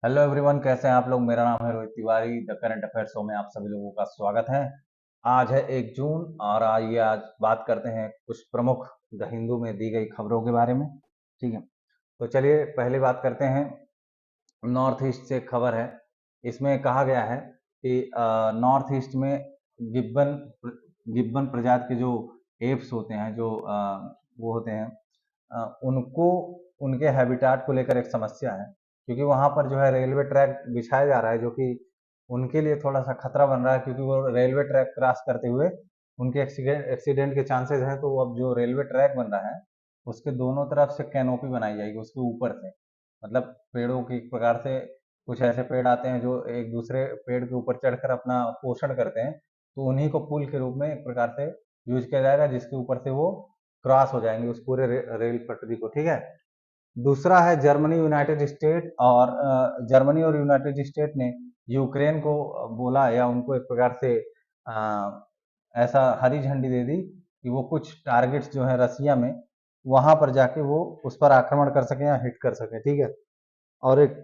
Hello everyone, कैसे हैं आप लोग। मेरा नाम है Rohit Tiwari. The current affair show में आप सभी लोगों का स्वागत है। आज है 1 जून और आइए आज बात करते हैं कुछ प्रमुख द हिंदू में दी गई खबरों के बारे में। ठीक है, तो चलिए पहले बात करते हैं। नॉर्थ ईस्ट से खबर है। इसमें कहा गया है कि नॉर्थ ईस्ट में गिब्बन गिब्बन प्रजाति के जो एप्स होते हैं, जो वो होते हैं, उनको उनके हैबिटाट को लेकर एक समस्या है। क्योंकि वहां पर जो है रेलवे ट्रैक बिछाया जा रहा है, जो कि उनके लिए थोड़ा सा खतरा बन रहा है, क्योंकि वो रेलवे ट्रैक क्रॉस करते हुए उनके एक्सीडेंट के चांसेस हैं। तो अब जो रेलवे ट्रैक बन रहा है उसके दोनों तरफ से कैनोपी बनाई जाएगी, उसके ऊपर से। मतलब पेड़ों की प्रकार से कुछ ऐसे पेड़ आते हैं जो एक दूसरे पेड़ के ऊपर चढ़कर अपना पोषण करते हैं, तो उन्हीं को पुल के रूप में एक प्रकार से यूज किया जाएगा, जिसके ऊपर से वो क्रॉस हो जाएंगे उस पूरे रेल पटरी को। ठीक है। दूसरा है जर्मनी यूनाइटेड स्टेट, और जर्मनी और यूनाइटेड स्टेट ने यूक्रेन को बोला, या उनको एक प्रकार से ऐसा हरी झंडी दे दी कि वो कुछ टारगेट्स जो है रसिया में, वहां पर जाके वो उस पर आक्रमण कर सके या हिट कर सके। ठीक है। और एक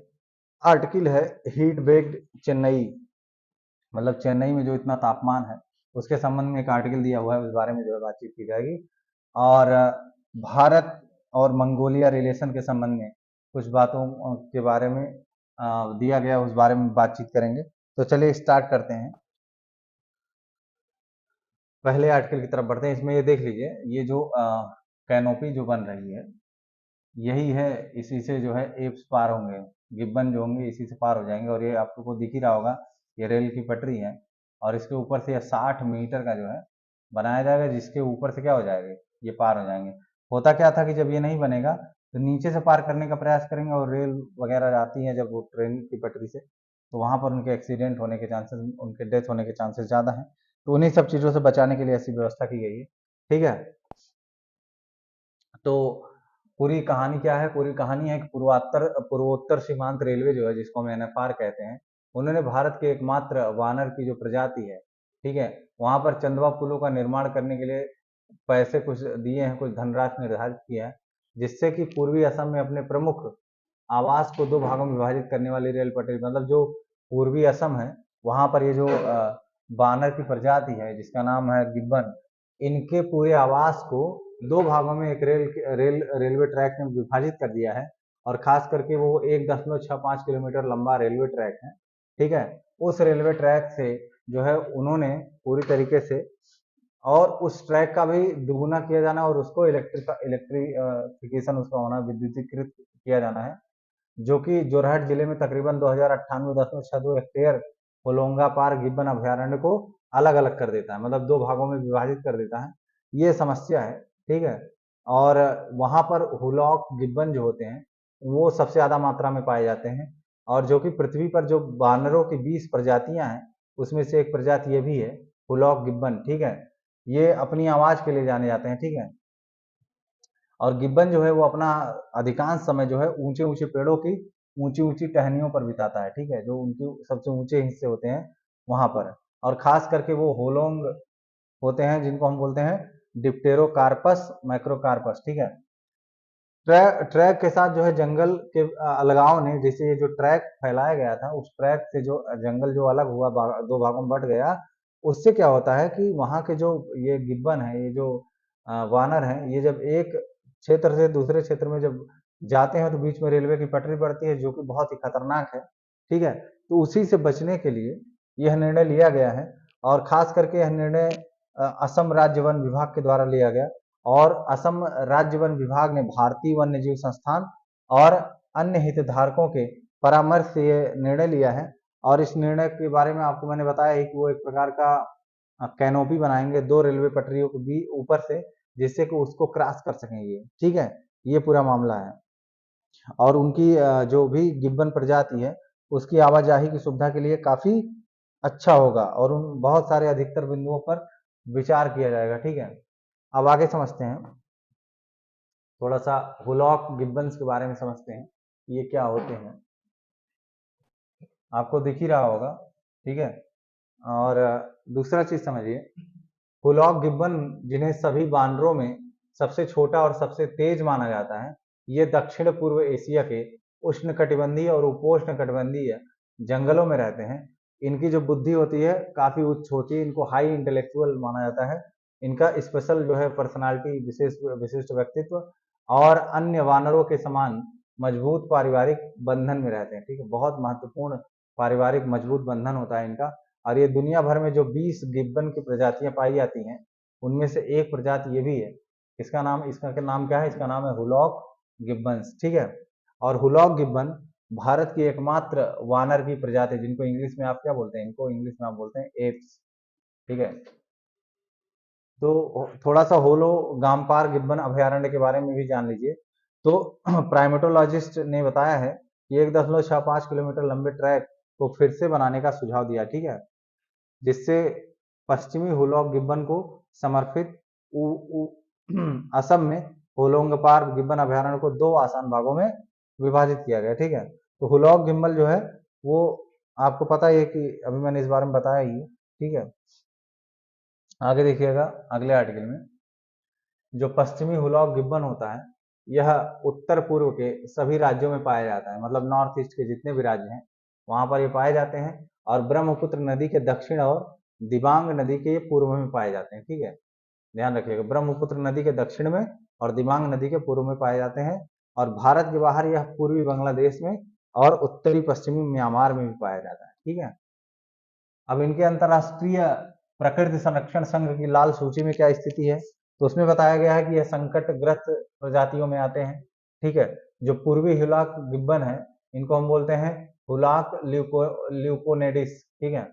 आर्टिकल है हीट बेग्ड चेन्नई, मतलब चेन्नई में जो इतना तापमान है उसके संबंध में एक आर्टिकल दिया हुआ है, उस बारे में जो है बातचीत की जाएगी। और भारत और मंगोलिया रिलेशन के संबंध में कुछ बातों के बारे में दिया गया, उस बारे में बातचीत करेंगे। तो चलिए स्टार्ट करते हैं। पहले आर्टिकल की तरफ बढ़ते हैं। इसमें ये देख लीजिए, ये जो कैनोपी जो बन रही है यही है, इसी से जो है एप्स पार होंगे, गिब्बन जो होंगे इसी से पार हो जाएंगे। और ये आप लोगों को दिख ही रहा होगा, ये रेल की पटरी है और इसके ऊपर से ये 60 मीटर का जो है बनाया जाएगा, जिसके ऊपर से क्या हो जाएगा, ये पार हो जाएंगे। होता क्या था कि जब ये नहीं बनेगा तो नीचे से पार करने का प्रयास करेंगे, और रेल वगैरह आती है जब वो ट्रेन की पटरी से, तो वहां पर उनके एक्सीडेंट होने के चांसेस, उनके डेथ होने के चांसेस ज़्यादा हैं। तो उन्हीं सब चीज़ों से बचाने के लिए ऐसी व्यवस्था की गई है। ठीक है। तो पूरी कहानी क्या है? पूरी कहानी है कि पूर्वोत्तर सीमांत रेलवे जो है, जिसको हम एनएफआर कहते हैं, उन्होंने भारत के एकमात्र वानर की जो प्रजाति है, ठीक है, वहां पर चंदवा पुलों का निर्माण करने के लिए पैसे कुछ दिए हैं, कुछ धनराशि निर्धारित किया है, जिससे कि पूर्वी असम में अपने प्रमुख आवास को दो भागों में विभाजित करने वाली रेल पटरी, मतलब जो पूर्वी असम है वहां पर ये जो बानर की प्रजाति है जिसका नाम है गिब्बन, इनके पूरे आवास को दो भागों में एक रेलवे ट्रैक में विभाजित कर दिया है। और खास करके वो 1.65 किलोमीटर लंबा रेलवे ट्रैक है। ठीक है। उस रेलवे ट्रैक से जो है उन्होंने पूरी तरीके से, और उस ट्रैक का भी दुगुना किया जाना, और उसको इलेक्ट्रिफिकेशन उसका होना, विद्युतीकृत किया जाना है, जो कि जोरहट जिले में तकरीबन 2098.62 हेक्टेयर होलोंगा पार गिब्बन अभयारण्य को अलग अलग कर देता है, मतलब दो भागों में विभाजित कर देता है। ये समस्या है। ठीक है। और वहां पर हुलॉक गिब्बन जो होते हैं वो सबसे ज्यादा मात्रा में पाए जाते हैं, और जो कि पृथ्वी पर जो बानरों की 20 प्रजातियां हैं उसमें से एक प्रजाति ये भी है, हुलॉक गिब्बन। ठीक है। ये अपनी आवाज के लिए जाने जाते हैं। ठीक है। और गिब्बन जो है वो अपना अधिकांश समय जो है ऊंचे ऊंचे पेड़ों की ऊंची ऊंची टहनियों पर बिताता है। ठीक है। जो उनके सबसे ऊंचे हिस्से होते हैं वहां पर, और खास करके वो होलोंग होते हैं जिनको हम बोलते हैं डिप्टेरोकार्पस मैक्रोकार्पस। ठीक है। ट्रैक के साथ जो है जंगल के अलगाव ने, जैसे ये जो ट्रैक फैलाया गया था उस ट्रैक से जो जंगल जो अलग हुआ, दो भागों में बट गया, उससे क्या होता है कि वहां के जो ये गिब्बन है, ये जो वानर है, ये जब एक क्षेत्र से दूसरे क्षेत्र में जब जाते हैं तो बीच में रेलवे की पटरी पड़ती है, जो कि बहुत ही खतरनाक है। ठीक है। तो उसी से बचने के लिए यह निर्णय लिया गया है, और खास करके यह निर्णय असम राज्य वन विभाग के द्वारा लिया गया। और असम राज्य वन विभाग ने भारतीय वन्य जीव संस्थान और अन्य हितधारकों के परामर्श से ये निर्णय लिया है। और इस निर्णय के बारे में आपको मैंने बताया है कि वो एक प्रकार का कैनोपी बनाएंगे दो रेलवे पटरियों के भी ऊपर से, जिससे कि उसको क्रॉस कर सकेंगे। ठीक है। ये पूरा मामला है। और उनकी जो भी गिब्बन प्रजाति है उसकी आवाजाही की सुविधा के लिए काफी अच्छा होगा, और उन बहुत सारे अधिकतर बिंदुओं पर विचार किया जाएगा। ठीक है। अब आगे समझते हैं, थोड़ा सा हुलॉक गिब्बन्स के बारे में समझते हैं, ये क्या होते हैं। आपको दिख ही रहा होगा। ठीक है। और दूसरा चीज समझिए, हुलॉक गिब्बन, जिन्हें सभी बानरों में सबसे छोटा और सबसे तेज माना जाता है, ये दक्षिण पूर्व एशिया के उष्णकटिबंधीय और उपोष्ण कटिबंधीय जंगलों में रहते हैं। इनकी जो बुद्धि होती है काफी उच्च होती है, इनको हाई इंटेलेक्चुअल माना जाता है। इनका स्पेशल जो है पर्सनालिटी, विशिष्ट व्यक्तित्व और अन्य वानरों के समान मजबूत पारिवारिक बंधन में रहते हैं। ठीक है, बहुत महत्वपूर्ण पारिवारिक मजबूत बंधन होता है इनका। और ये दुनिया भर में जो 20 गिब्बन की प्रजातियां पाई जाती हैं, उनमें से एक प्रजाति ये भी है। इसका नाम क्या है? इसका नाम है हुलॉक गिब्बन्स। ठीक है, और हुलॉक गिब्बन भारत की एकमात्र वानर की प्रजाति है, जिनको इंग्लिश में आप क्या बोलते हैं? इनको इंग्लिश में आप बोलते हैं एप्स। ठीक है, तो थोड़ा सा होलो गाम्पार गिब्बन अभयारण्य के बारे में भी जान लीजिए। तो प्राइमेटोलॉजिस्ट ने बताया है कि 1.65 किलोमीटर लंबे ट्रैक को फिर से बनाने का सुझाव दिया। ठीक है, जिससे पश्चिमी हुलॉक गिब्बन को समर्पित असम में होलोंगपार गिब्बन अभयारण्य को 2 आसान भागों में विभाजित किया गया। ठीक है, तो हुलॉक गिम्बल जो है वो आपको पता ही है कि अभी मैंने इस बारे में बताया ही है। ठीक है, आगे देखिएगा अगले आर्टिकल में। जो पश्चिमी हुलॉक गिब्बन होता है, यह उत्तर पूर्व के सभी राज्यों में पाया जाता है, मतलब नॉर्थ ईस्ट के जितने भी राज्य हैं वहां पर ये पाए जाते हैं। और ब्रह्मपुत्र नदी के दक्षिण और दिबांग नदी के पूर्व में पाए जाते हैं। ठीक है, ध्यान रखिएगा, ब्रह्मपुत्र नदी के दक्षिण में और दिबांग नदी के पूर्व में पाए जाते हैं। और भारत के बाहर यह पूर्वी बांग्लादेश में और उत्तरी पश्चिमी म्यांमार में भी पाया जाता है। ठीक है, अब इनके अंतरराष्ट्रीय प्रकृति संरक्षण संघ की लाल सूची में क्या स्थिति है? तो उसमें बताया गया है कि यह संकटग्रस्त प्रजातियों में आते हैं। ठीक है, जो पूर्वी हुलाक गिब्बन है, इनको हम बोलते हैं हुलाक ल्यूकोनेडिस। ठीक है,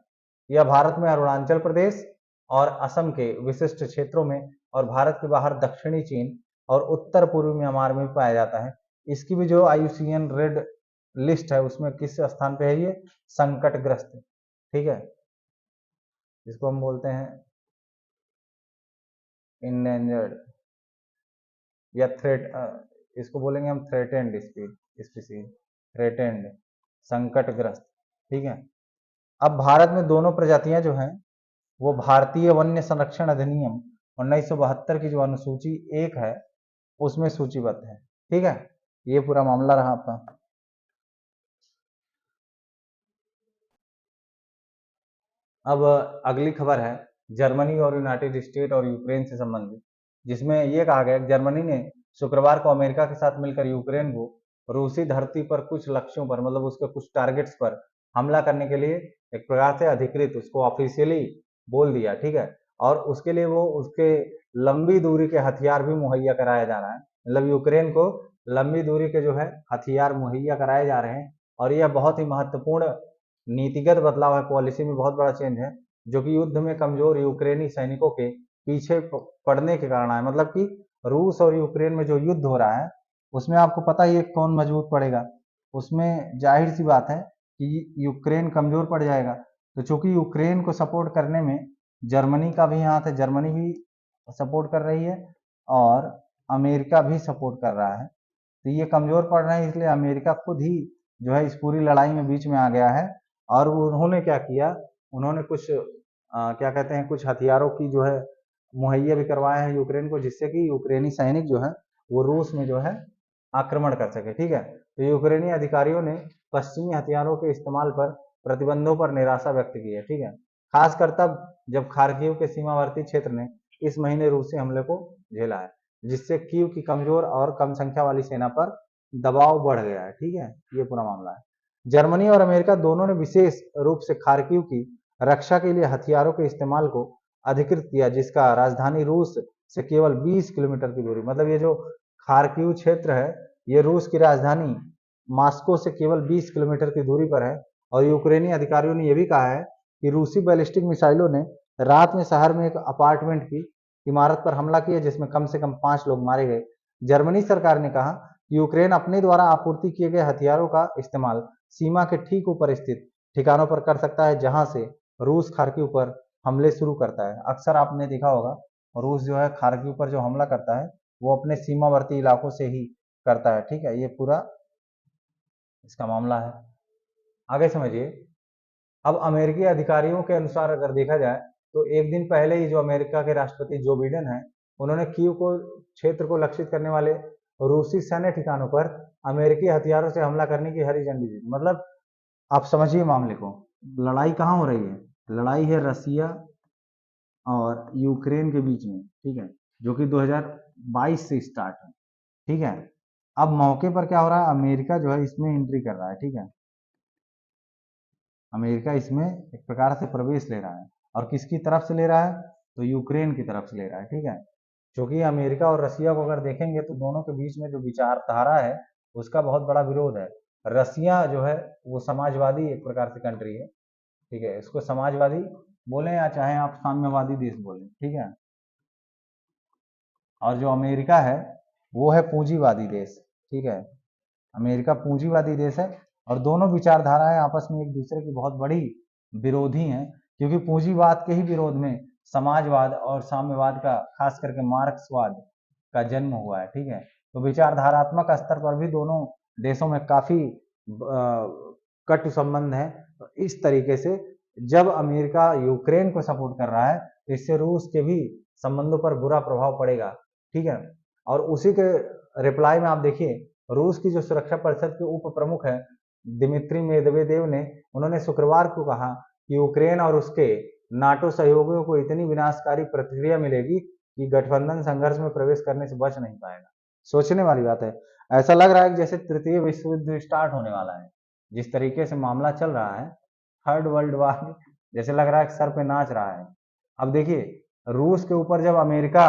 यह भारत में अरुणाचल प्रदेश और असम के विशिष्ट क्षेत्रों में और भारत के बाहर दक्षिणी चीन और उत्तर पूर्वी म्यांमार में पाया जाता है। इसकी भी जो IUCN रेड लिस्ट है उसमें किस स्थान पे है? ये संकटग्रस्त। ठीक है, इसको हम बोलते हैं इंडेंजर्ड या थ्रेट, इसको बोलेंगे हम थ्रेटेंड स्पीसीज, थ्रेटेंड, संकटग्रस्त। ठीक है, अब भारत में दोनों प्रजातियां जो हैं वो भारतीय वन्य संरक्षण अधिनियम 1972 की जो अनुसूची 1 है उसमें सूचीबद्ध है। ठीक है, ये पूरा मामला रहा आपका। अब अगली खबर है जर्मनी और यूनाइटेड स्टेट और यूक्रेन से संबंधित, जिसमें यह कहा गया कि जर्मनी ने शुक्रवार को अमेरिका के साथ मिलकर यूक्रेन को रूसी धरती पर कुछ लक्ष्यों पर, मतलब उसके कुछ टारगेट्स पर हमला करने के लिए एक प्रकार से अधिकृत उसको ऑफिशियली बोल दिया। ठीक है, और उसके लिए वो उसके लंबी दूरी के हथियार भी मुहैया कराया जा रहा है, मतलब यूक्रेन को लंबी दूरी के जो है हथियार मुहैया कराए जा रहे हैं। और यह बहुत ही महत्वपूर्ण नीतिगत बदलाव है, पॉलिसी में बहुत बड़ा चेंज है, जो कि युद्ध में कमजोर यूक्रेनी सैनिकों के पीछे पड़ने के कारण है। मतलब कि रूस और यूक्रेन में जो युद्ध हो रहा है उसमें आपको पता ही है कौन मजबूत पड़ेगा। उसमें जाहिर सी बात है कि यूक्रेन कमजोर पड़ जाएगा। तो चूंकि यूक्रेन को सपोर्ट करने में जर्मनी का भी हाथ है, जर्मनी भी सपोर्ट कर रही है और अमेरिका भी सपोर्ट कर रहा है। तो ये कमजोर पड़ रहे हैं, इसलिए अमेरिका खुद ही जो है इस पूरी लड़ाई में बीच में आ गया है। और उन्होंने क्या किया, उन्होंने कुछ क्या कहते हैं, कुछ हथियारों की जो है मुहैया भी करवाए हैं यूक्रेन को, जिससे कि यूक्रेनी सैनिक जो है वो रूस में जो है आक्रमण कर सके। ठीक है, तो यूक्रेनी अधिकारियों ने पश्चिमी हथियारों के इस्तेमाल पर प्रतिबंधों पर निराशा व्यक्त की है। ठीक है, खासकर तब जब खार्किव के सीमावर्ती क्षेत्र ने इस महीने रूसी हमले को झेला है, जिससे कीव की कमजोर और कम संख्या वाली सेना पर दबाव बढ़ गया है। ठीक है, ये पूरा मामला है। जर्मनी और अमेरिका दोनों ने विशेष रूप से खार्किव की रक्षा के लिए हथियारों के इस्तेमाल को अधिकृत किया, जिसका राजधानी रूस से केवल 20 किलोमीटर की दूरी, मतलब ये जो खार्किव क्षेत्र है ये रूस की राजधानी मॉस्को से केवल 20 किलोमीटर की दूरी पर है। और यूक्रेनी अधिकारियों ने यह भी कहा है कि रूसी बैलिस्टिक मिसाइलों ने रात में शहर में एक अपार्टमेंट की इमारत पर हमला किया, जिसमें कम से कम 5 लोग मारे गए। जर्मनी सरकार ने कहा कि यूक्रेन अपने द्वारा आपूर्ति किए गए हथियारों का इस्तेमाल सीमा के ठीक ऊपर स्थित ठिकानों पर कर सकता है, जहां से रूस खार्किव पर हमले शुरू करता है। अक्सर आपने देखा होगा रूस जो है खार्किव पर जो हमला करता है वो अपने सीमावर्ती इलाकों से ही करता है। ठीक है, ये पूरा इसका मामला है। आगे समझिए, अब अमेरिकी अधिकारियों के अनुसार अगर देखा जाए तो एक दिन पहले ही जो अमेरिका के राष्ट्रपति जो बिडेन है उन्होंने कीव को क्षेत्र को लक्षित करने वाले रूसी सैन्य ठिकानों पर अमेरिकी हथियारों से हमला करने की हरी झंडी दी। मतलब आप समझिए मामले को, लड़ाई कहाँ हो रही है? लड़ाई है रसिया और यूक्रेन के बीच में, ठीक है, जो कि 2022 से स्टार्ट है, ठीक है। अब मौके पर क्या हो रहा है, अमेरिका जो है इसमें एंट्री कर रहा है, ठीक है, अमेरिका इसमें एक प्रकार से प्रवेश ले रहा है, और किसकी तरफ से ले रहा है, तो यूक्रेन की तरफ से ले रहा है, ठीक है। क्योंकि अमेरिका और रसिया को अगर देखेंगे तो दोनों के बीच में जो विचारधारा है उसका बहुत बड़ा विरोध है। रसिया जो है वो समाजवादी एक प्रकार से कंट्री है, ठीक है, इसको समाजवादी बोले या चाहे आप साम्यवादी देश बोले, ठीक है। और जो अमेरिका है वो है पूंजीवादी देश, ठीक है, अमेरिका पूंजीवादी देश है। और दोनों विचारधाराएं आपस में एक दूसरे की बहुत बड़ी विरोधी हैं, क्योंकि पूंजीवाद के ही विरोध में समाजवाद और साम्यवाद का, खास करके मार्क्सवाद का जन्म हुआ है, ठीक है। तो विचारधारात्मक स्तर पर भी दोनों देशों में काफी कटु संबंध है। तो इस तरीके से जब अमेरिका यूक्रेन को सपोर्ट कर रहा है तो इससे रूस के भी संबंधों पर बुरा प्रभाव पड़ेगा, ठीक है। और उसी के रिप्लाई में आप देखिए, रूस की जो सुरक्षा परिषद के उप प्रमुख है दिमित्री मेदवेदेव ने, उन्होंने शुक्रवार को कहा कि यूक्रेन और उसके नाटो सहयोगियों को इतनी विनाशकारी प्रतिक्रिया मिलेगी कि गठबंधन संघर्ष में प्रवेश करने से बच नहीं पाएगा। सोचने वाली बात है। ऐसा लग रहा है कि जैसे तृतीय विश्व युद्ध स्टार्ट होने वाला है, जिस तरीके से मामला चल रहा है, थर्ड वर्ल्ड वार जैसे लग रहा है कि सर पे नाच रहा है। अब देखिए, रूस के ऊपर जब अमेरिका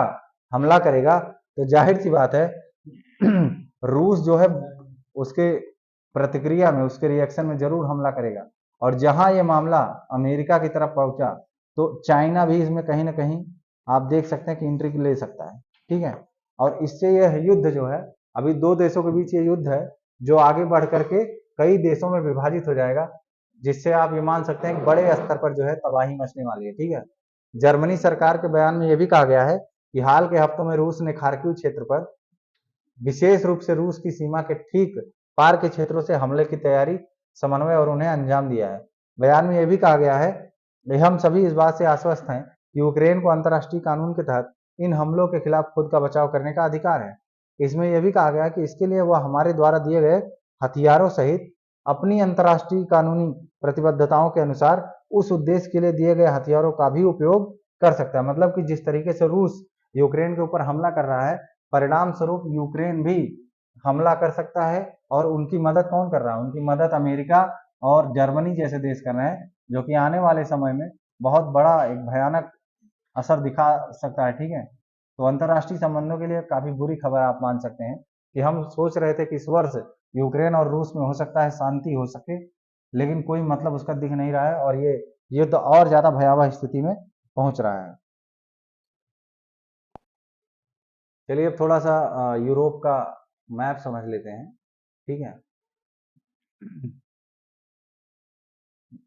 हमला करेगा तो जाहिर सी बात है रूस जो है उसके प्रतिक्रिया में, उसके रिएक्शन में जरूर हमला करेगा। और जहां ये मामला अमेरिका की तरफ पहुंचा तो चाइना भी इसमें कहीं ना कहीं आप देख सकते हैं कि एंट्री ले सकता है, ठीक है। और इससे यह युद्ध जो है, अभी दो देशों के बीच ये युद्ध है, जो आगे बढ़ करके कई देशों में विभाजित हो जाएगा, जिससे आप ये मान सकते हैं कि बड़े स्तर पर जो है तबाही मचने वाली है, ठीक है। जर्मनी सरकार के बयान में यह भी कहा गया है कि हाल के हफ्तों में रूस ने खार्किव क्षेत्र पर, विशेष रूप से रूस की सीमा के ठीक पार के क्षेत्रों से हमले की तैयारी, समन्वय और उन्हें अंजाम दिया है। बयान में यह भी कहा गया है कि हम सभी इस बात से आश्वस्त हैं कि यूक्रेन को अंतर्राष्ट्रीय कानून के तहत इन हमलों के खिलाफ खुद का बचाव करने का अधिकार है। इसमें यह भी कहा गया कि इसके लिए वह हमारे द्वारा दिए गए हथियारों सहित अपनी अंतर्राष्ट्रीय कानूनी प्रतिबद्धताओं के अनुसार उस उद्देश्य के लिए दिए गए हथियारों का भी उपयोग कर सकता है। मतलब कि जिस तरीके से रूस यूक्रेन के ऊपर हमला कर रहा है, परिणाम स्वरूप यूक्रेन भी हमला कर सकता है। और उनकी मदद कौन कर रहा है? उनकी मदद अमेरिका और जर्मनी जैसे देश कर रहे हैं, जो कि आने वाले समय में बहुत बड़ा एक भयानक असर दिखा सकता है, ठीक है। तो अंतर्राष्ट्रीय संबंधों के लिए काफी बुरी खबर आप मान सकते हैं कि हम सोच रहे थे कि इस वर्ष यूक्रेन और रूस में हो सकता है शांति हो सके, लेकिन कोई मतलब उसका दिख नहीं रहा है, और ये युद्ध और ज्यादा भयावह स्थिति में पहुंच रहा है। चलिए अब थोड़ा सा यूरोप का मैप समझ लेते हैं, ठीक है।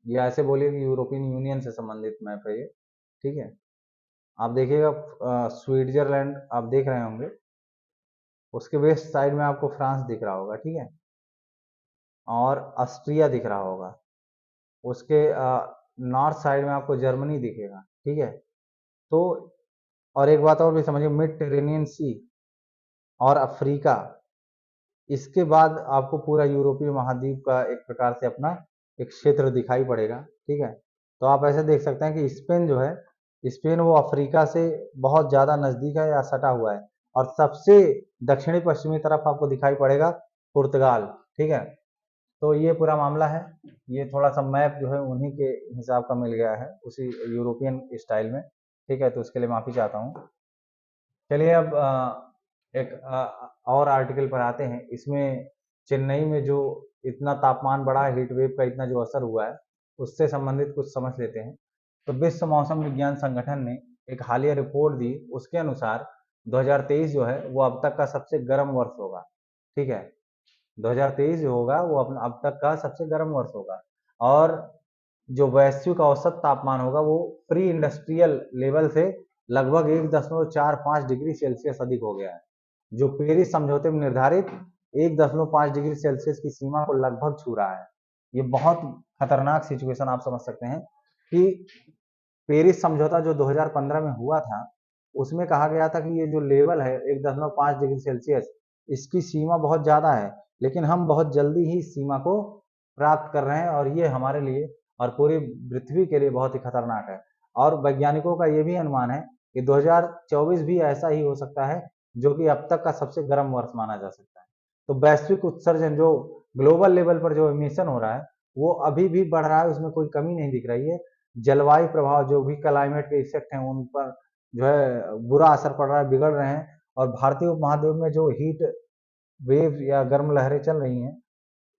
या ऐसे बोलिए कि यूरोपियन यूनियन से संबंधित मैप है ये, ठीक है। आप देखिएगा, स्विट्जरलैंड आप देख रहे होंगे, उसके वेस्ट साइड में आपको फ्रांस दिख रहा होगा, ठीक है, और ऑस्ट्रिया दिख रहा होगा। उसके नॉर्थ साइड में आपको जर्मनी दिखेगा, ठीक है। तो और एक बात और भी समझिए, मेडिटेरेनियन सी और अफ्रीका, इसके बाद आपको पूरा यूरोपीय महाद्वीप का एक प्रकार से अपना एक क्षेत्र दिखाई पड़ेगा, ठीक है। तो आप ऐसे देख सकते हैं कि स्पेन जो है, स्पेन वो अफ्रीका से बहुत ज्यादा नजदीक है या सटा हुआ है। और सबसे दक्षिणी पश्चिमी तरफ आपको दिखाई पड़ेगा पुर्तगाल, ठीक है। तो ये पूरा मामला है। ये थोड़ा सा मैप जो है उन्हीं के हिसाब का मिल गया है, उसी यूरोपियन स्टाइल में, ठीक है। तो उसके लिए माफी चाहता हूँ। चलिए अब एक और आर्टिकल पर आते हैं। इसमें चेन्नई में जो इतना तापमान बढ़ा है, हीट वेव का इतना जो असर हुआ है, उससे संबंधित कुछ समझ लेते हैं। तो विश्व मौसम विज्ञान संगठन ने एक हालिया रिपोर्ट दी, उसके अनुसार 2023 जो है वो अब तक का सबसे गर्म वर्ष होगा, ठीक है। 2023 जो होगा वो अब तक का सबसे गर्म वर्ष होगा। और जो वैश्विक औसत तापमान होगा वो प्री इंडस्ट्रियल लेवल से लगभग 1.45 डिग्री सेल्सियस अधिक हो गया है, जो पेरिस समझौते में निर्धारित 1.5 डिग्री सेल्सियस की सीमा को लगभग छू रहा है। ये बहुत खतरनाक सिचुएशन आप समझ सकते हैं कि पेरिस समझौता जो 2015 में हुआ था, उसमें कहा गया था कि ये जो लेवल है 1.5 डिग्री सेल्सियस, इसकी सीमा बहुत ज्यादा है। लेकिन हम बहुत जल्दी ही इस सीमा को प्राप्त कर रहे हैं और ये हमारे लिए और पूरी पृथ्वी के लिए बहुत ही खतरनाक है। और वैज्ञानिकों का ये भी अनुमान है कि 2024 भी ऐसा ही हो सकता है, जो कि अब तक का सबसे गर्म वर्ष माना जा सकता है। तो वैश्विक उत्सर्जन जो ग्लोबल लेवल पर जो इमिशन हो रहा है वो अभी भी बढ़ रहा है, उसमें कोई कमी नहीं दिख रही है। जलवायु प्रभाव जो भी क्लाइमेट के इफेक्ट हैं उन पर जो है बुरा असर पड़ रहा है, बिगड़ रहे हैं। और भारतीय उपमहाद्वीप में जो हीट वेव या गर्म लहरें चल रही हैं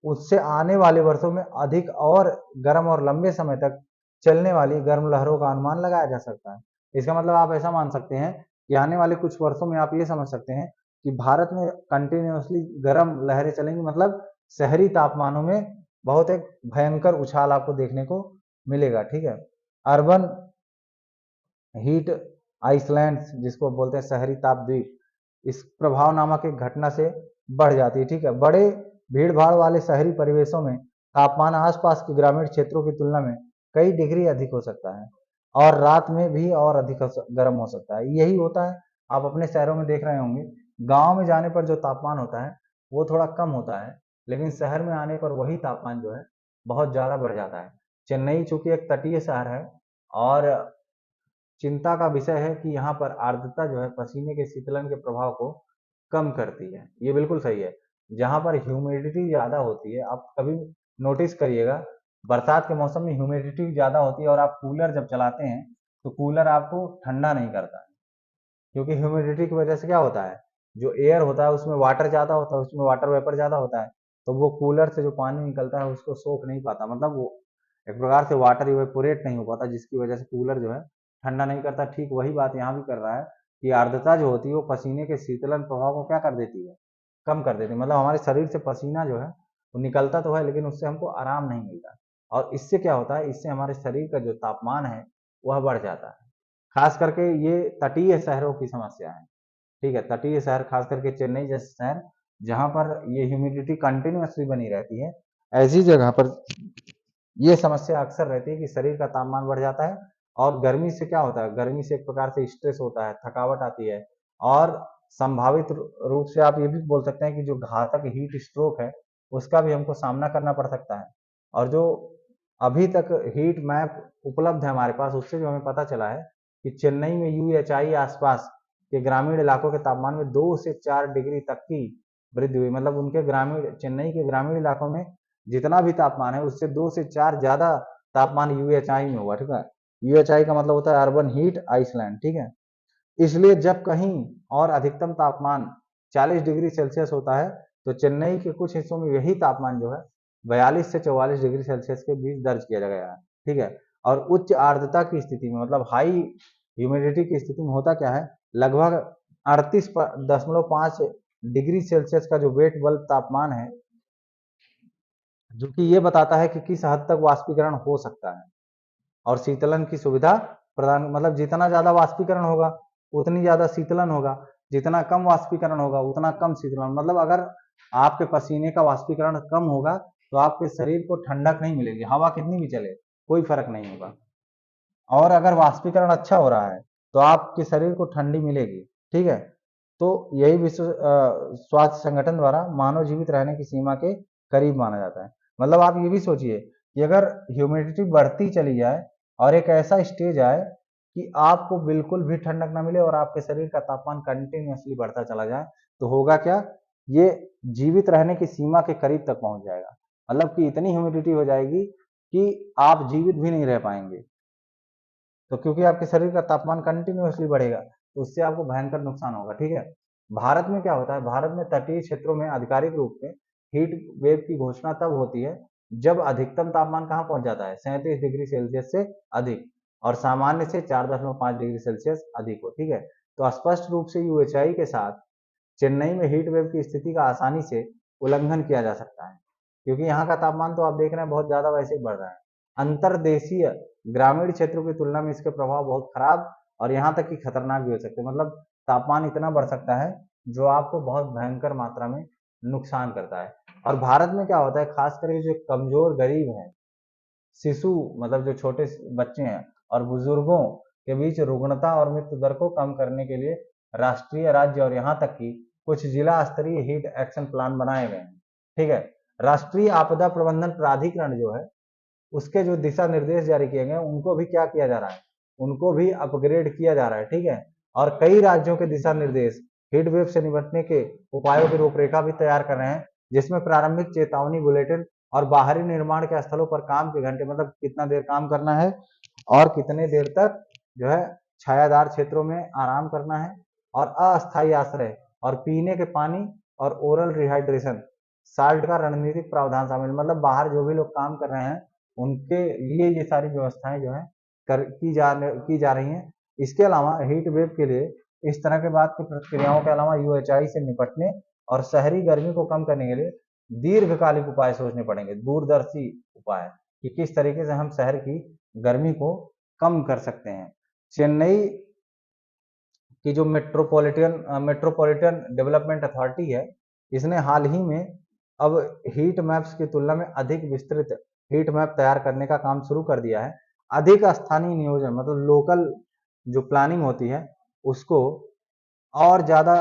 उससे आने वाले वर्षों में अधिक और गर्म और लंबे समय तक चलने वाली गर्म लहरों का अनुमान लगाया जा सकता है। इसका मतलब आप ऐसा मान सकते हैं कि आने वाले कुछ वर्षों में आप ये समझ सकते हैं कि भारत में कंटिन्यूसली गर्म लहरें चलेंगी, मतलब शहरी तापमानों में बहुत एक भयंकर उछाल आपको देखने को मिलेगा। ठीक है, अर्बन हीट आइसलैंड जिसको बोलते हैं शहरी तापद्वीप, इस प्रभाव नामक एक घटना से बढ़ जाती है। ठीक है, बड़े भीड़ भाड़ वाले शहरी परिवेशों में तापमान आसपास के ग्रामीण क्षेत्रों की तुलना में कई डिग्री अधिक हो सकता है और रात में भी और अधिक गर्म हो सकता है। यही होता है, आप अपने शहरों में देख रहे होंगे, गांव में जाने पर जो तापमान होता है वो थोड़ा कम होता है, लेकिन शहर में आने पर वही तापमान जो है बहुत ज्यादा बढ़ जाता है। चेन्नई चूंकि एक तटीय शहर है और चिंता का विषय है कि यहाँ पर आर्द्रता जो है पसीने के शीतलन के प्रभाव को कम करती है। ये बिल्कुल सही है। जहाँ पर ह्यूमिडिटी ज़्यादा होती है, आप कभी नोटिस करिएगा, बरसात के मौसम में ह्यूमिडिटी ज़्यादा होती है और आप कूलर जब चलाते हैं तो कूलर आपको ठंडा नहीं करता है, क्योंकि ह्यूमिडिटी की वजह से क्या होता है, जो एयर होता है उसमें वाटर ज़्यादा होता है, उसमें वाटर वेपर ज़्यादा होता है, तो वो कूलर से जो पानी निकलता है उसको सोख नहीं पाता, मतलब वो एक प्रकार से वाटर इवेपोरेट नहीं हो पाता, जिसकी वजह से कूलर जो है ठंडा नहीं करता। ठीक वही बात यहाँ भी कर रहा है कि आर्द्रता जो होती है वो पसीने के शीतलन प्रभाव को क्या कर देती है, कम कर देती है। मतलब हमारे शरीर से पसीना जो है वो निकलता तो है, लेकिन उससे हमको आराम नहीं मिलता। और इससे क्या होता है, इससे हमारे शरीर का जो तापमान है वह बढ़ जाता है। खास करके ये तटीय शहरों की समस्या है। ठीक है, तटीय शहर खास करके चेन्नई जैसे शहर जहाँ पर ये ह्यूमिडिटी कंटिन्यूसली बनी रहती है, ऐसी जगह पर ये समस्या अक्सर रहती है कि शरीर का तापमान बढ़ जाता है। और गर्मी से क्या होता है, गर्मी से एक प्रकार से स्ट्रेस होता है, थकावट आती है और संभावित रूप से आप ये भी बोल सकते हैं कि जो घातक हीट स्ट्रोक है उसका भी हमको सामना करना पड़ सकता है। और जो अभी तक हीट मैप उपलब्ध है हमारे पास, उससे जो हमें पता चला है कि चेन्नई में यूएचआई आसपास के ग्रामीण इलाकों के तापमान में 2 से 4 डिग्री तक की वृद्धि हुई। मतलब उनके ग्रामीण, चेन्नई के ग्रामीण इलाकों में जितना भी तापमान है उससे 2 से 4 ज्यादा तापमान यूएचआई में हुआ। ठीक है, यूएचआई का मतलब होता है अर्बन हीट आइसलैंड। ठीक है, इसलिए जब कहीं और अधिकतम तापमान 40 डिग्री सेल्सियस होता है तो चेन्नई के कुछ हिस्सों में यही तापमान जो है 42 से 44 डिग्री सेल्सियस के बीच दर्ज किया गया है। ठीक है, और उच्च आर्द्रता की स्थिति में, मतलब हाई ह्यूमिडिटी की स्थिति में होता क्या है, लगभग 38.5 डिग्री सेल्सियस का जो वेट बल्ब तापमान है, जो कि ये बताता है कि किस हद तक वाष्पीकरण हो सकता है और शीतलन की सुविधा प्रदान, मतलब जितना ज्यादा वाष्पीकरण होगा उतनी ज्यादा शीतलन होगा, जितना कम वाष्पीकरण होगा उतना कम शीतलन। मतलब अगर आपके पसीने का वाष्पीकरण कम होगा तो आपके शरीर को ठंडक नहीं मिलेगी, हवा कितनी भी चले कोई फर्क नहीं होगा। और अगर वाष्पीकरण अच्छा हो रहा है तो आपके शरीर को ठंडी मिलेगी। ठीक है, तो यही विश्व स्वास्थ्य संगठन द्वारा मानव जीवित रहने की सीमा के करीब माना जाता है। मतलब आप ये भी सोचिए कि अगर ह्यूमिडिटी बढ़ती चली जाए और एक ऐसा स्टेज आए कि आपको बिल्कुल भी ठंडक ना मिले और आपके शरीर का तापमान कंटिन्यूसली बढ़ता चला जाए, तो होगा क्या, ये जीवित रहने की सीमा के करीब तक पहुंच जाएगा। मतलब कि इतनी ह्यूमिडिटी हो जाएगी कि आप जीवित भी नहीं रह पाएंगे। तो क्योंकि आपके शरीर का तापमान कंटिन्यूसली बढ़ेगा तो उससे आपको भयंकर नुकसान होगा। ठीक है, भारत में क्या होता है, भारत में तटीय क्षेत्रों में आधिकारिक रूप से हीट वेव की घोषणा तब होती है जब अधिकतम तापमान कहाँ पहुंच जाता है, 37 डिग्री सेल्सियस से अधिक और सामान्य से 4.5 डिग्री सेल्सियस अधिक हो। ठीक है, तो स्पष्ट रूप से यूएचआई के साथ चेन्नई में हीट वेव की स्थिति का आसानी से उल्लंघन किया जा सकता है, क्योंकि यहाँ का तापमान तो आप देख रहे हैं बहुत ज्यादा वैसे ही बढ़ रहा है। अंतरदेशीय ग्रामीण क्षेत्रों की तुलना में इसके प्रभाव बहुत खराब और यहाँ तक कि खतरनाक भी हो सकते हैं। मतलब तापमान इतना बढ़ सकता है जो आपको बहुत भयंकर मात्रा में नुकसान करता है। और भारत में क्या होता है, खास करके जो कमजोर गरीब हैं, शिशु, मतलब जो छोटे बच्चे हैं और बुजुर्गों के बीच रुग्णता और मृत्यु दर को कम करने के लिए राष्ट्रीय, राज्य और यहाँ तक कि कुछ जिला स्तरीय हीट एक्शन प्लान बनाए गए हैं। ठीक है। राष्ट्रीय आपदा प्रबंधन प्राधिकरण जो है, उसके जो दिशा निर्देश जारी किए गए उनको भी क्या किया जा रहा है, उनको भी अपग्रेड किया जा रहा है। ठीक है। और कई राज्यों के दिशा निर्देश हीट वेव से निपटने के उपायों की रूपरेखा भी तैयार कर रहे हैं, जिसमें प्रारंभिक चेतावनी बुलेटिन और बाहरी निर्माण के स्थलों पर काम के घंटे, मतलब कितना देर काम करना है और कितने देर तक जो है छायादार क्षेत्रों में आराम करना है, और अस्थायी आश्रय और पीने के पानी और ओरल रिहाइड्रेशन साल्ट का रणनीतिक प्रावधान शामिल, मतलब बाहर जो भी लोग काम कर रहे हैं उनके लिए ये सारी व्यवस्थाएं जो है की जा रही हैं। इसके अलावा हीट वेव के लिए इस तरह के बाद की प्रक्रियाओं के अलावा यूएचआई से निपटने और शहरी गर्मी को कम करने के लिए दीर्घकालिक उपाय सोचने पड़ेंगे, दूरदर्शी उपाय, कि किस तरीके से हम शहर की गर्मी को कम कर सकते हैं। चेन्नई की जो मेट्रोपॉलिटन डेवलपमेंट अथॉरिटी है, इसने हाल ही में अब हीट मैप्स की तुलना में अधिक विस्तृत हीट मैप तैयार करने का काम शुरू कर दिया है। अधिक स्थानीय नियोजन, मतलब लोकल जो प्लानिंग होती है उसको और ज्यादा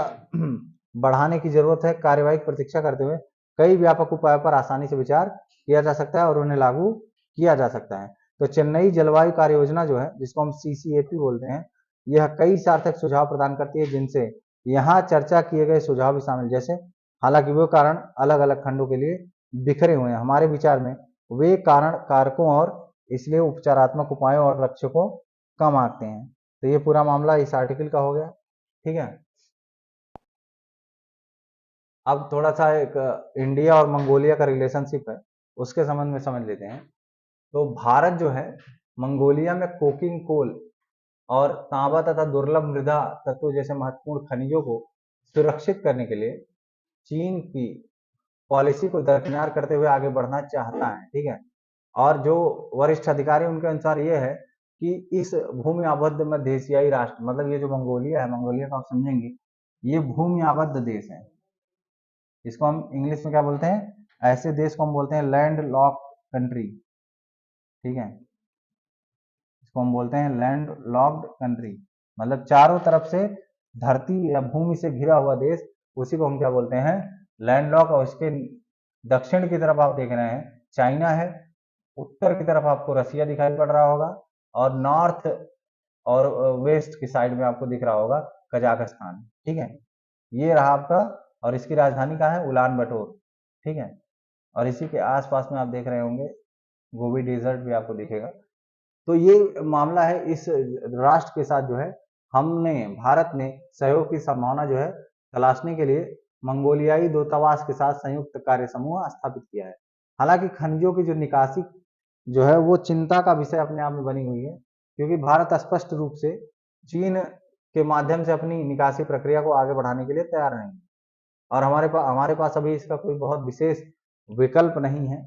बढ़ाने की जरूरत है। कार्यवाही की प्रतीक्षा करते हुए कई व्यापक उपायों पर आसानी से विचार किया जा सकता है और उन्हें लागू किया जा सकता है। तो चेन्नई जलवायु कार्य योजना जो है, जिसको हम CCAP बोलते हैं, यह कई सार्थक सुझाव प्रदान करती है, जिनसे यहाँ चर्चा किए गए सुझाव भी शामिल, जैसे हालांकि वो कारण अलग अलग खंडों के लिए बिखरे हुए हैं, हमारे विचार में वे कारण कारकों और इसलिए उपचारात्मक उपायों और लक्ष्यों को कम आते हैं। तो ये पूरा मामला इस आर्टिकल का हो गया। ठीक है। अब थोड़ा सा एक इंडिया और मंगोलिया का रिलेशनशिप है, उसके संबंध में समझ लेते हैं। तो भारत जो है मंगोलिया में कोकिंग कोल और तांबा तथा दुर्लभ मृदा तत्व जैसे महत्वपूर्ण खनिजों को सुरक्षित करने के लिए चीन की पॉलिसी को दरकिनार करते हुए आगे बढ़ना चाहता है। ठीक है। और जो वरिष्ठ अधिकारी उनके अनुसार ये है कि इस भूमि आबद्ध मध्य एशियाई राष्ट्र, मतलब ये जो मंगोलिया है, मंगोलिया को आप समझेंगे, ये भूमि आबद्ध देश है। इसको हम इंग्लिश में क्या बोलते हैं, ऐसे देश को हम बोलते हैं लैंड लॉक कंट्री। ठीक है। इसको हम बोलते हैं लैंड लॉक्ड कंट्री, मतलब चारों तरफ से धरती या भूमि से घिरा हुआ देश, उसी को हम क्या बोलते हैं, लैंड लॉक। और इसके दक्षिण की तरफ आप देख रहे हैं चाइना है, उत्तर की तरफ आपको रसिया दिखाई पड़ रहा होगा, और नॉर्थ और वेस्ट की साइड में आपको दिख रहा होगा कजाकिस्तान। ठीक है। ये रहा आपका, और इसकी राजधानी कहाँ है, उलान बटोर। ठीक है। और इसी के आसपास में आप देख रहे होंगे गोबी डेजर्ट भी आपको दिखेगा। तो ये मामला है, इस राष्ट्र के साथ जो है हमने, भारत ने सहयोग की संभावना जो है तलाशने के लिए मंगोलियाई दूतावास के साथ संयुक्त कार्य समूह स्थापित किया है। हालांकि खनिजों की जो निकासी जो है वो चिंता का विषय अपने आप में बनी हुई है, क्योंकि भारत स्पष्ट रूप से चीन के माध्यम से अपनी निकासी प्रक्रिया को आगे बढ़ाने के लिए तैयार नहीं है, और हमारे पास अभी इसका कोई बहुत विशेष विकल्प नहीं है।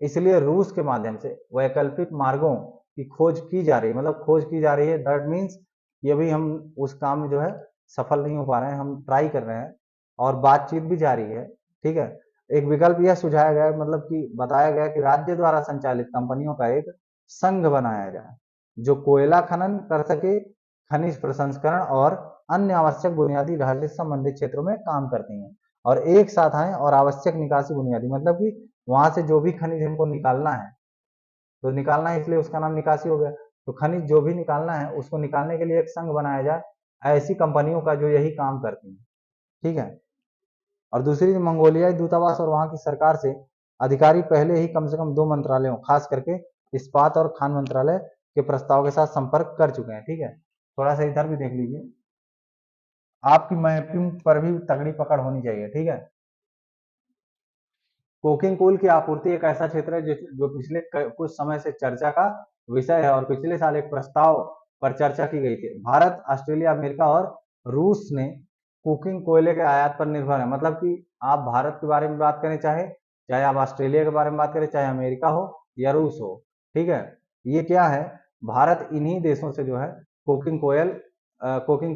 इसलिए रूस के माध्यम से वैकल्पिक मार्गों की खोज की जा रही है, मतलब खोज की जा रही है, दैट मीन्स ये भी हम उस काम में जो है सफल नहीं हो पा रहे हैं, हम ट्राई कर रहे हैं और बातचीत भी जारी है। ठीक है। एक विकल्प यह सुझाया गया, मतलब कि बताया गया कि राज्य द्वारा संचालित कंपनियों का एक संघ बनाया जाए, जो कोयला खनन कर सके, खनिज प्रसंस्करण और अन्य आवश्यक बुनियादी ढांचे से संबंधित क्षेत्रों में काम करती हैं, और एक साथ आए और आवश्यक निकासी बुनियादी, मतलब कि वहां से जो भी खनिज हमको निकालना है, तो निकालना है इसलिए उसका नाम निकासी हो गया। तो खनिज जो भी निकालना है उसको निकालने के लिए एक संघ बनाया जाए ऐसी कंपनियों का जो यही काम करती हैं। ठीक है। और दूसरी, मंगोलियाई दूतावास और वहां की सरकार से अधिकारी पहले ही कम से कम 2 मंत्रालयों, खास करके इस्पात और खान मंत्रालय के प्रस्ताव के साथ संपर्क कर चुके हैं। ठीक है। थोड़ा सा इधर भी देख लीजिए, आपकी मैपिंग पर भी तगड़ी पकड़ होनी चाहिए। ठीक है। कोकिंग कोल की आपूर्ति एक ऐसा क्षेत्र है जो पिछले कुछ समय से चर्चा का विषय है, और पिछले साल एक प्रस्ताव पर चर्चा की गई थी। भारत, ऑस्ट्रेलिया, अमेरिका और रूस ने कुकिंग कोयले के आयात पर निर्भर है, मतलब कि आप भारत के बारे में बात करें, चाहे चाहे आप ऑस्ट्रेलिया के बारे में बात करें, चाहे अमेरिका हो या रूस हो। ठीक है। ये क्या है, भारत इन्हीं देशों से जो है कोकिंग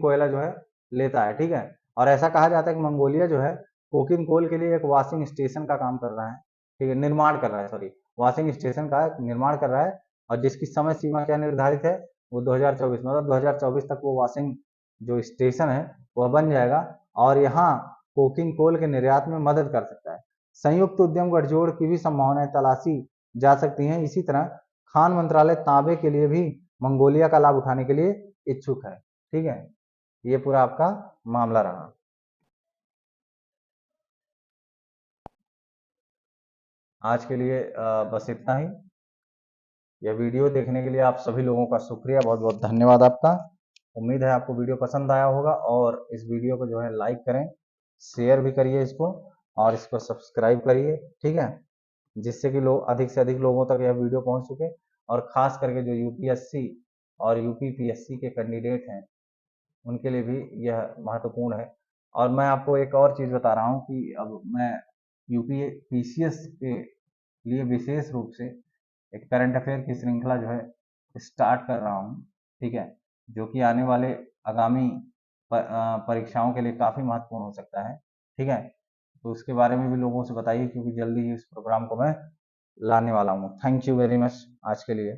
कोयला जो है लेता है। ठीक है। और ऐसा कहा जाता है कि मंगोलिया जो है कोकिंग कोल के लिए एक वॉशिंग स्टेशन का काम कर रहा है। ठीक है, निर्माण कर रहा है, सॉरी, वॉशिंग स्टेशन का निर्माण कर रहा है, और जिसकी समय सीमा क्या निर्धारित है, वो 2024, मतलब 2024 तक वो वॉशिंग जो स्टेशन है वह बन जाएगा, और यहाँ कोकिंग कोल के निर्यात में मदद कर सकता है। संयुक्त उद्यम गठजोड़ की भी संभावनाएं तलाशी जा सकती हैं। इसी तरह खान मंत्रालय तांबे के लिए भी मंगोलिया का लाभ उठाने के लिए इच्छुक है। ठीक है, ये पूरा आपका मामला रहा। आज के लिए बस इतना ही। यह वीडियो देखने के लिए आप सभी लोगों का शुक्रिया, बहुत बहुत धन्यवाद आपका। उम्मीद है आपको वीडियो पसंद आया होगा, और इस वीडियो को जो है लाइक करें, शेयर भी करिए इसको, और इसको सब्सक्राइब करिए। ठीक है, जिससे कि लोग अधिक से अधिक लोगों तक यह वीडियो पहुंच सके, और खास करके जो यूपीएससी और यूपीपीएससी के कैंडिडेट हैं उनके लिए भी यह महत्वपूर्ण है। और मैं आपको एक और चीज़ बता रहा हूँ कि अब मैं यूपी पीसीएस के लिए विशेष रूप से एक करंट अफेयर की श्रृंखला जो है स्टार्ट कर रहा हूँ। ठीक है, जो कि आने वाले आगामी परीक्षाओं के लिए काफ़ी महत्वपूर्ण हो सकता है। ठीक है, तो उसके बारे में भी लोगों से बताइए, क्योंकि जल्दी ही इस प्रोग्राम को मैं लाने वाला हूँ। थैंक यू वेरी मच आज के लिए।